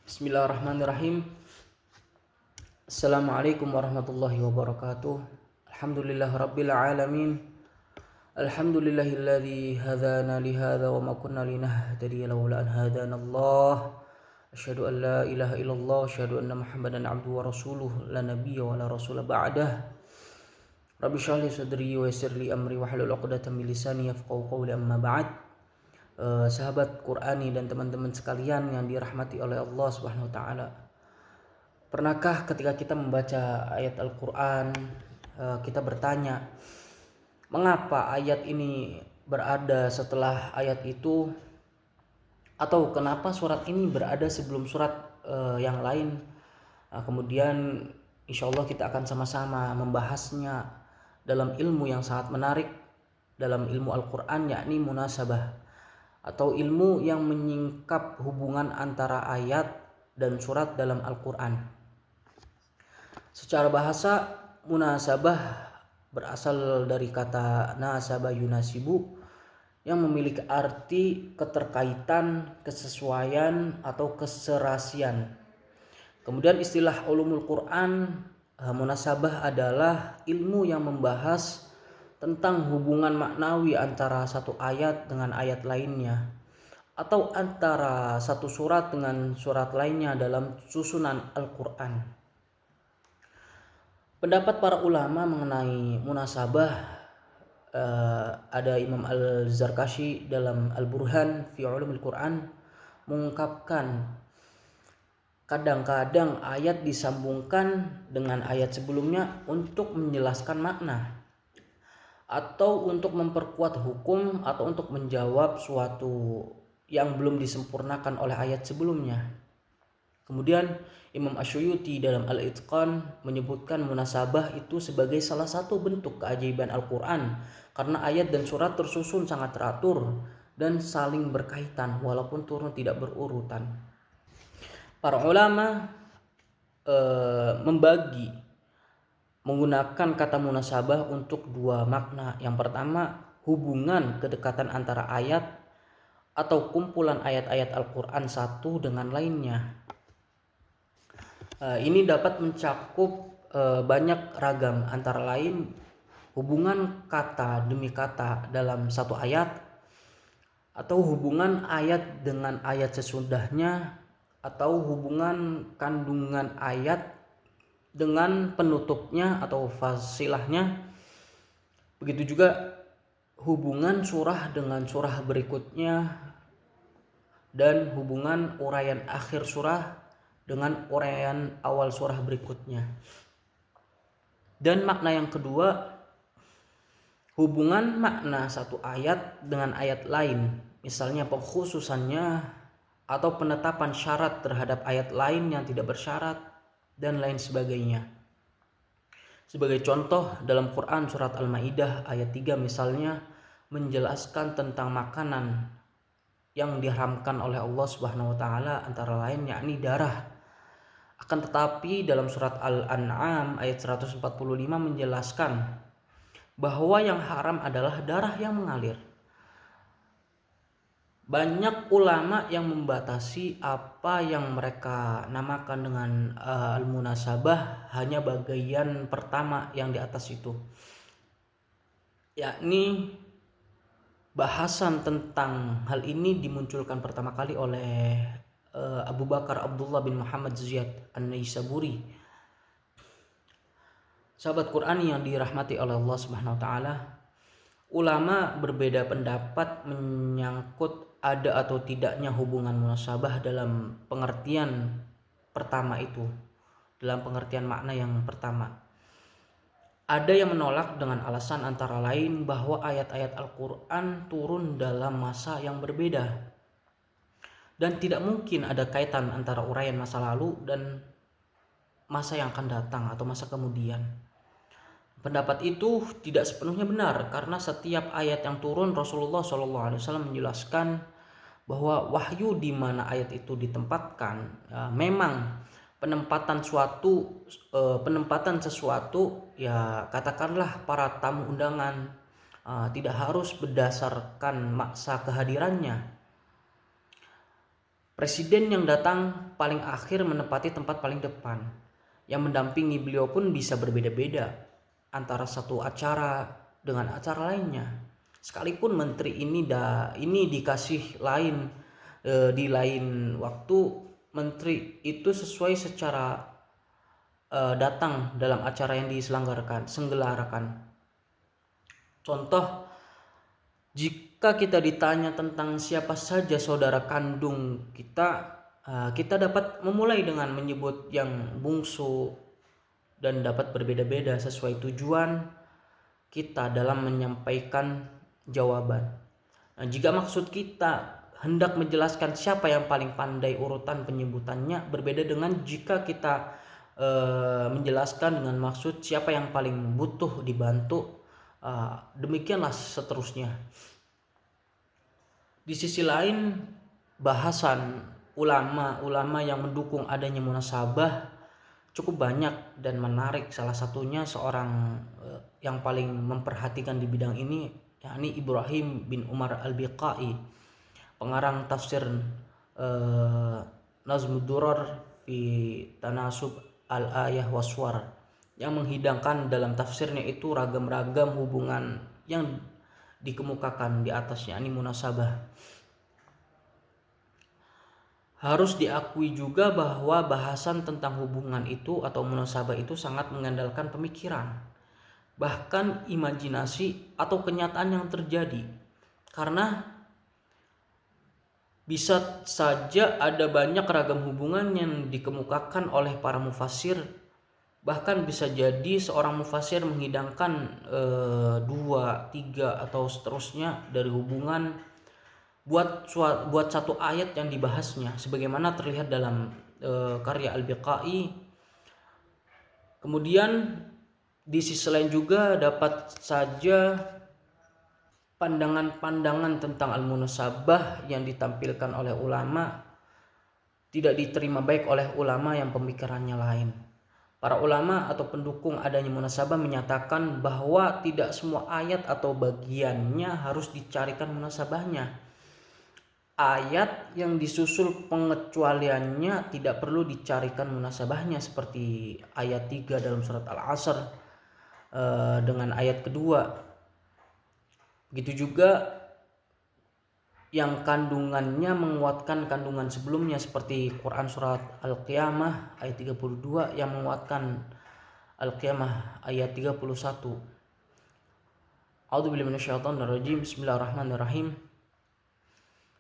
Bismillahirrahmanirrahim. Assalamualaikum warahmatullahi wabarakatuh. Alhamdulillah rabbil alamin. Alhamdulillahilladzi hadana li hadza wa ma kunna linahtadiya laula an hadana Allah. Asyhadu an la ilaha illallah wa asyhadu anna Muhammadan abduhu wa rasuluh la nabiyya wa la rasula ba'dah. Rabbi shrah li sadri wa yassir li amri wa hlul 'uqdatam min lisani yafqahu qawli amma ba'd. Sahabat Qur'ani dan teman-teman sekalian yang dirahmati oleh Allah Subhanahu wa taala. Pernahkah ketika kita membaca ayat Al-Qur'an kita bertanya, mengapa ayat ini berada setelah ayat itu, atau kenapa surat ini berada sebelum surat yang lain? Kemudian insya Allah kita akan sama-sama membahasnya dalam ilmu yang sangat menarik, dalam ilmu Al-Qur'an, yakni munasabah, atau ilmu yang menyingkap hubungan antara ayat dan surat dalam Al-Quran. Secara bahasa, munasabah berasal dari kata nasabah yunasibu yang memiliki arti keterkaitan, kesesuaian, atau keserasian. Kemudian istilah ulumul Quran, munasabah adalah ilmu yang membahas tentang hubungan maknawi antara satu ayat dengan ayat lainnya, atau antara satu surat dengan surat lainnya dalam susunan Al-Quran. Pendapat para ulama mengenai munasabah, ada Imam Al-Zarkashi dalam Al-Burhan fi Ulumil Quran mengungkapkan, kadang-kadang ayat disambungkan dengan ayat sebelumnya untuk menjelaskan makna, atau untuk memperkuat hukum, atau untuk menjawab suatu yang belum disempurnakan oleh ayat sebelumnya. Kemudian Imam Asyuyuti dalam Al-Itqan menyebutkan munasabah itu sebagai salah satu bentuk keajaiban Al-Quran, karena ayat dan surat tersusun sangat teratur dan saling berkaitan walaupun turun tidak berurutan. Para ulama menggunakan kata munasabah untuk dua makna. Yang pertama, hubungan kedekatan antara ayat atau kumpulan ayat-ayat Al-Quran satu dengan lainnya. Ini dapat mencakup banyak ragam, antara lain hubungan kata demi kata dalam satu ayat, atau hubungan ayat dengan ayat sesudahnya, atau hubungan kandungan ayat dengan penutupnya atau fasilahnya. Begitu juga hubungan surah dengan surah berikutnya, dan hubungan uraian akhir surah dengan uraian awal surah berikutnya. Dan makna yang kedua, hubungan makna satu ayat dengan ayat lain, misalnya pengkhususannya atau penetapan syarat terhadap ayat lain yang tidak bersyarat, dan lain sebagainya. Sebagai contoh, dalam Quran surat Al-Maidah ayat 3 misalnya menjelaskan tentang makanan yang diharamkan oleh Allah Subhanahu wa taala, antara lain yakni darah. Akan tetapi dalam surat Al-An'am ayat 145 menjelaskan bahwa yang haram adalah darah yang mengalir. Banyak ulama yang membatasi apa yang mereka namakan dengan al-munasabah hanya bagian pertama yang di atas itu, yakni bahasan tentang hal ini dimunculkan pertama kali oleh Abu Bakar Abdullah bin Muhammad Ziyad An-Naisaburi, sahabat Qur'ani yang dirahmati oleh Allah Subhanahu wa taala. Ulama berbeda pendapat menyangkut ada atau tidaknya hubungan munasabah dalam pengertian pertama itu, dalam pengertian makna yang pertama. Ada yang menolak dengan alasan antara lain bahwa ayat-ayat Al-Quran turun dalam masa yang berbeda, dan tidak mungkin ada kaitan antara uraian masa lalu dan masa yang akan datang atau masa kemudian. Pendapat itu tidak sepenuhnya benar, karena setiap ayat yang turun Rasulullah SAW menjelaskan bahwa wahyu di mana ayat itu ditempatkan, memang penempatan sesuatu, ya katakanlah para tamu undangan, tidak harus berdasarkan masa kehadirannya. Presiden yang datang paling akhir menempati tempat paling depan. Yang mendampingi beliau pun bisa berbeda-beda antara satu acara dengan acara lainnya. Sekalipun menteri ini dikasih di lain waktu, menteri itu sesuai secara datang dalam acara yang diselenggarakan. Contoh, jika kita ditanya tentang siapa saja saudara kandung kita, kita dapat memulai dengan menyebut yang bungsu dan dapat berbeda-beda sesuai tujuan kita dalam menyampaikan jawaban. Nah, jika maksud kita hendak menjelaskan siapa yang paling pandai, urutan penyebutannya berbeda dengan jika kita menjelaskan dengan maksud siapa yang paling butuh dibantu. Demikianlah seterusnya. Di sisi lain, bahasan ulama-ulama yang mendukung adanya munasabah cukup banyak dan menarik. Salah satunya seorang yang paling memperhatikan di bidang ini, yakni Ibrahim bin Umar Al-Biqai, pengarang tafsir Nazmud Durar fi Tanasub Al-Ayah Waswar, yang menghidangkan dalam tafsirnya itu ragam-ragam hubungan yang dikemukakan di atasnya, yakni munasabah. Harus diakui juga bahwa bahasan tentang hubungan itu atau munasabah itu sangat mengandalkan pemikiran, bahkan imajinasi atau kenyataan yang terjadi. Karena bisa saja ada banyak ragam hubungan yang dikemukakan oleh para mufassir. Bahkan bisa jadi seorang mufassir menghidangkan 2, 3 atau seterusnya dari hubungan buat satu ayat yang dibahasnya, sebagaimana terlihat dalam karya Al-Biqai. Kemudian di sisi lain juga dapat saja pandangan-pandangan tentang al-munasabah yang ditampilkan oleh ulama tidak diterima baik oleh ulama yang pemikirannya lain. Para ulama atau pendukung adanya munasabah menyatakan bahwa tidak semua ayat atau bagiannya harus dicarikan munasabahnya. Ayat yang disusul pengecualiannya tidak perlu dicarikan munasabahnya, seperti ayat 3 dalam surat Al-Asr dengan ayat kedua. Begitu juga yang kandungannya menguatkan kandungan sebelumnya, seperti Quran surat Al-Qiyamah ayat 32 yang menguatkan Al-Qiyamah ayat 31. A'udzubillahi minasyaitonir rajim. Bismillahirrahmanirrahim.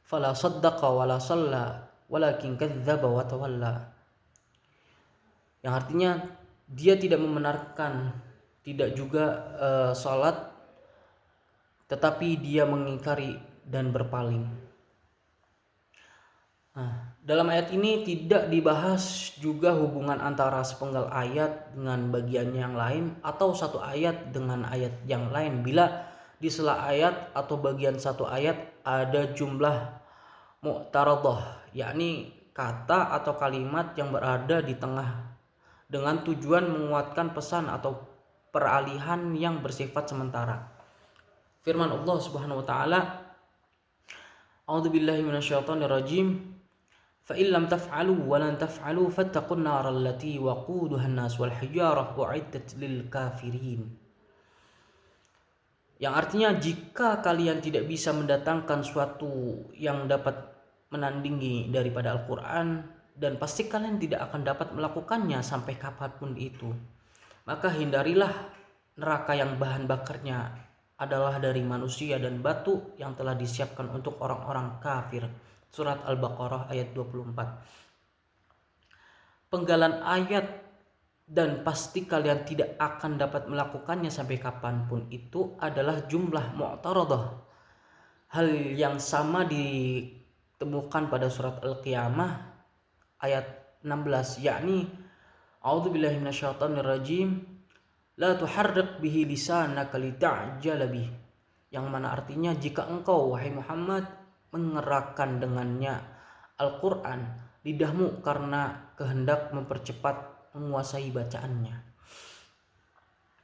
Fala saddaqa wala shalla walakin kadzdzaba wa tawalla. Yang artinya dia tidak membenarkan, tidak juga salat, tetapi dia mengingkari dan berpaling. Dalam ayat ini tidak dibahas juga hubungan antara sepenggal ayat dengan bagiannya yang lain atau satu ayat dengan ayat yang lain bila di sela ayat atau bagian satu ayat ada jumlah mu'taradah, yakni kata atau kalimat yang berada di tengah dengan tujuan menguatkan pesan atau peralihan yang bersifat sementara. Firman Allah Subhanahu wa taala, A'udzubillahi minasyaitonir rajim. Fa in lam taf'alu wa lan taf'alu fattaqun nar allati waquduha an-nas wal hijarah u'iddat lil kafirin. Yang artinya, jika kalian tidak bisa mendatangkan suatu yang dapat menandingi daripada Al-Qur'an, dan pasti kalian tidak akan dapat melakukannya sampai kapanpun itu, maka hindarilah neraka yang bahan bakarnya adalah dari manusia dan batu yang telah disiapkan untuk orang-orang kafir. Surat Al-Baqarah ayat 24. Penggalan ayat dan pasti kalian tidak akan dapat melakukannya sampai kapanpun itu adalah jumlah mu'taradah. Hal yang sama ditemukan pada surat Al-Qiyamah ayat 16, yakni A'udzubillahi minasyaitonir rajim. La tuharrik bihi lisanaka lita'jala bih. Yang mana artinya, jika engkau wahai Muhammad mengerahkan dengannya Al-Qur'an lidahmu karena kehendak mempercepat menguasai bacaannya.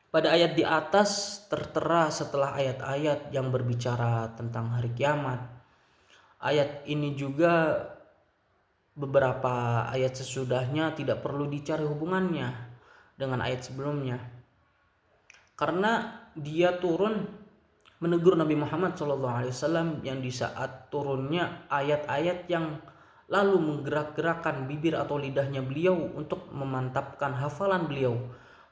Pada ayat di atas tertera setelah ayat-ayat yang berbicara tentang hari kiamat. Ayat ini juga beberapa ayat sesudahnya tidak perlu dicari hubungannya dengan ayat sebelumnya, karena dia turun menegur Nabi Muhammad SAW yang di saat turunnya ayat-ayat yang lalu menggerak-gerakkan bibir atau lidahnya beliau untuk memantapkan hafalan beliau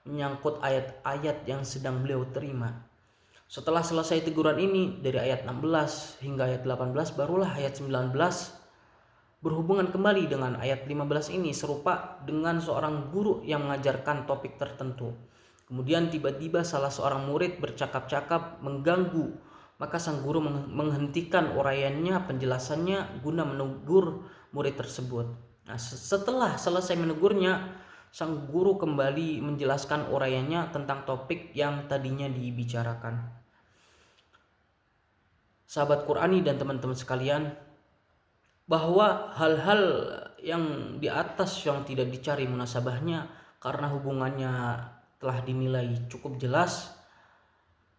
menyangkut ayat-ayat yang sedang beliau terima. Setelah selesai teguran ini dari ayat 16 hingga ayat 18, barulah ayat 19 berhubungan kembali dengan ayat 15 ini, serupa dengan seorang guru yang mengajarkan topik tertentu. Kemudian tiba-tiba salah seorang murid bercakap-cakap mengganggu, maka sang guru menghentikan uraiannya, penjelasannya guna menegur murid tersebut. Nah, setelah selesai menegurnya, sang guru kembali menjelaskan uraiannya tentang topik yang tadinya dibicarakan. Sahabat Qurani dan teman-teman sekalian, bahwa hal-hal yang di atas yang tidak dicari munasabahnya karena hubungannya telah dinilai cukup jelas,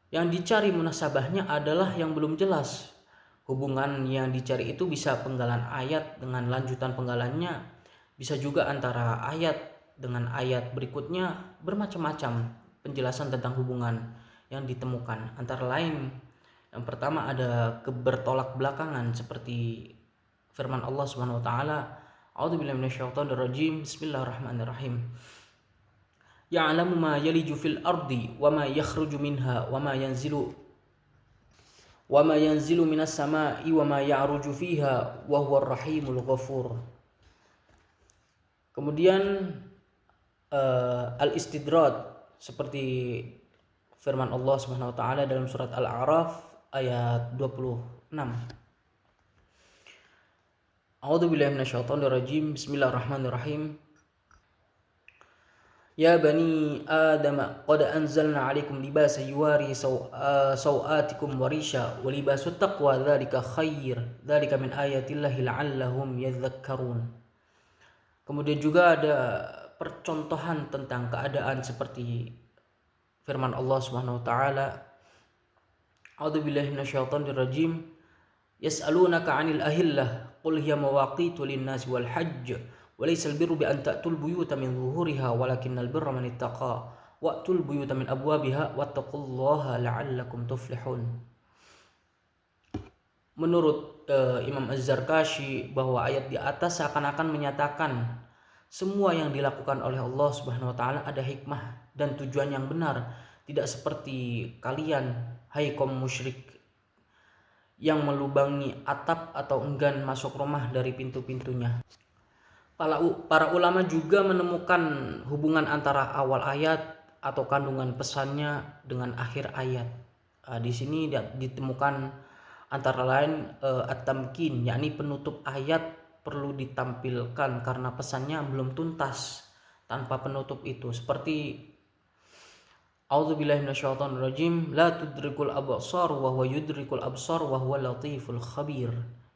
yang dicari munasabahnya adalah yang belum jelas. Hubungan yang dicari itu bisa penggalan ayat dengan lanjutan penggalannya, bisa juga antara ayat dengan ayat berikutnya, bermacam-macam penjelasan tentang hubungan yang ditemukan. Antara lain, yang pertama ada kebertolak belakangan seperti firman Allah Subhanahu wa taala, A'udzubillahi minasyaitonirrajim. Bismillahirrahmanirrahim. Ya'lamu ma yaliju fil ardi wa ma yakhruju minha wa ma yanzilu minas sama'i wa ma ya'ruju fiha wa huwar rahimul ghafur. Kemudian al-istidrad seperti firman Allah Subhanahu wa taala dalam surat Al-A'raf ayat 26. A'udzubillahi minasyaitonirrajim. Bismillahirrahmanirrahim. Ya bani Adam, qad anzalna 'alaikum libasan yuwari sawatikum wa risha wa libasut taqwa dzalika khair, dzalika min ayatillahi la'allahum yadhakkarun. Kemudian juga ada percontohan tentang keadaan seperti firman Allah Subhanahu wa taala, A'udzubillahi minasyaitonirrajim. Yas'alunaka 'anil ahillah qul hiya mawaqitu lin-nasi wal hajj walaysal birru bi an ta'tul buyuta min zuhuriha walakinnal birra man ittaqa wa'tul buyuta min abwabiha wattaqullaha la'allakum tuflihun. Menurut Imam Az-Zarkashi, bahwa ayat di atas seakan-akan menyatakan semua yang dilakukan oleh Allah Subhanahu wa taala ada hikmah dan tujuan yang benar, tidak seperti kalian hai kaum musyrik yang melubangi atap atau enggan masuk rumah dari pintu-pintunya. Para ulama juga menemukan hubungan antara awal ayat atau kandungan pesannya dengan akhir ayat. Di sini ditemukan antara lain at-tamkin, yakni penutup ayat perlu ditampilkan karena pesannya belum tuntas tanpa penutup itu, seperti A'udzubillahi minasyaitonirrajim, la tudrikul absar wa huwa yudrikul absar wa huwa latiful khabir.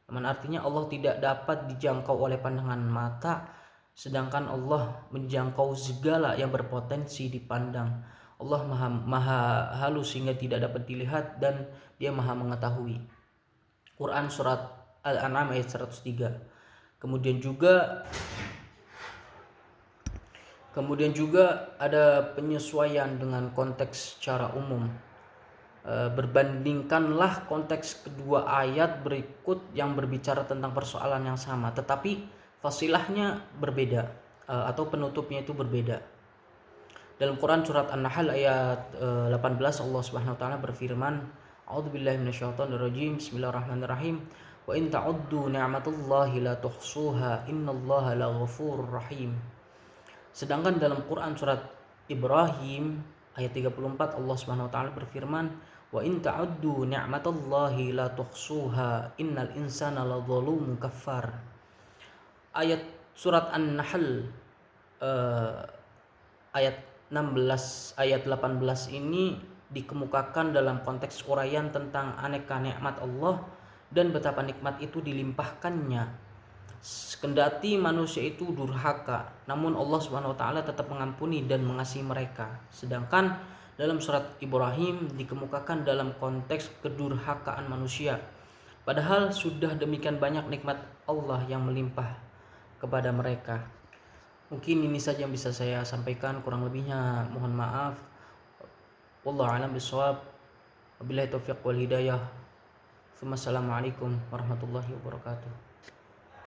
Yang artinya Allah tidak dapat dijangkau oleh pandangan mata, sedangkan Allah menjangkau segala yang berpotensi dipandang. Allah maha halus sehingga tidak dapat dilihat dan Dia maha mengetahui. Quran surat Al-An'am ayat 103. Kemudian juga ada penyesuaian dengan konteks secara umum. Berbandingkanlah konteks kedua ayat berikut yang berbicara tentang persoalan yang sama, tetapi fasilahnya berbeda atau penutupnya itu berbeda. Dalam Quran surat An-Nahl ayat 18, Allah Subhanahu wa taala berfirman, A'udzubillahi minasyaitonirrajim. Bismillahirrahmanirrahim. Wa in ta'uddu ni'matallahi la tuhsuha innallaha laghafurur rahim. Sedangkan dalam Quran surat Ibrahim ayat 34, Allah Subhanahu wa taala berfirman, wa in ta'uddu ni'matallahi la tuhsuha innal insana ladzalumun kafar. Ayat surat An-Nahl ayat 16 ayat 18 ini dikemukakan dalam konteks uraian tentang aneka nikmat Allah dan betapa nikmat itu dilimpahkannya. Kendati manusia itu durhaka, namun Allah Subhanahu wa taala tetap mengampuni dan mengasihi mereka. Sedangkan dalam surat Ibrahim dikemukakan dalam konteks kedurhakaan manusia. Padahal sudah demikian banyak nikmat Allah yang melimpah. kepada mereka. Mungkin ini saja yang bisa saya sampaikan, kurang lebihnya mohon maaf. Wallahu a'lam bishawab. Wabillahi taufiq wal hidayah. Assalamualaikum warahmatullahi wabarakatuh.